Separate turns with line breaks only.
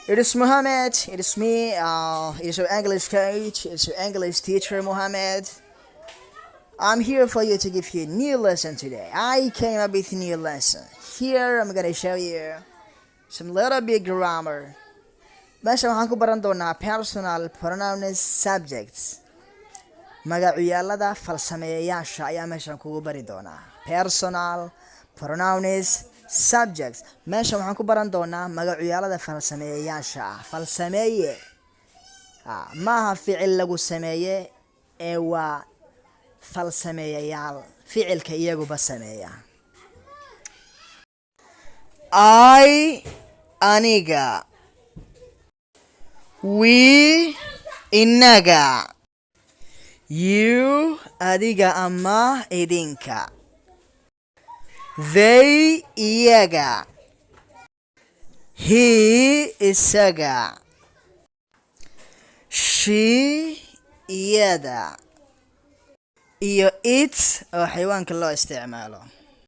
It is Mohammed. It is me. It is your English coach. It's your English teacher, Mohammed. I'm here for you to give you a new lesson today. I came up with a new lesson. Here, I'm gonna show you some little bit grammar. Meesha waxaan ku baran doonaa personal pronouns subjects. Magacyaalada falsameeyayaasha ayaa meeshan kugu bari doonaa. Personal pronouns subjects. Meesha waxaan ku baran doonaa magacyaalada falsameeyayaasha. Falsameeye maaha ficil lagu sameeye ee waa falsameeyayaal ficilka iyaguba sameeya. I aniga, we inaga, you adiga ama idinka, they iyaga, he isaga, she iyada, iyo it oo xayawaanka loo isticmaalo.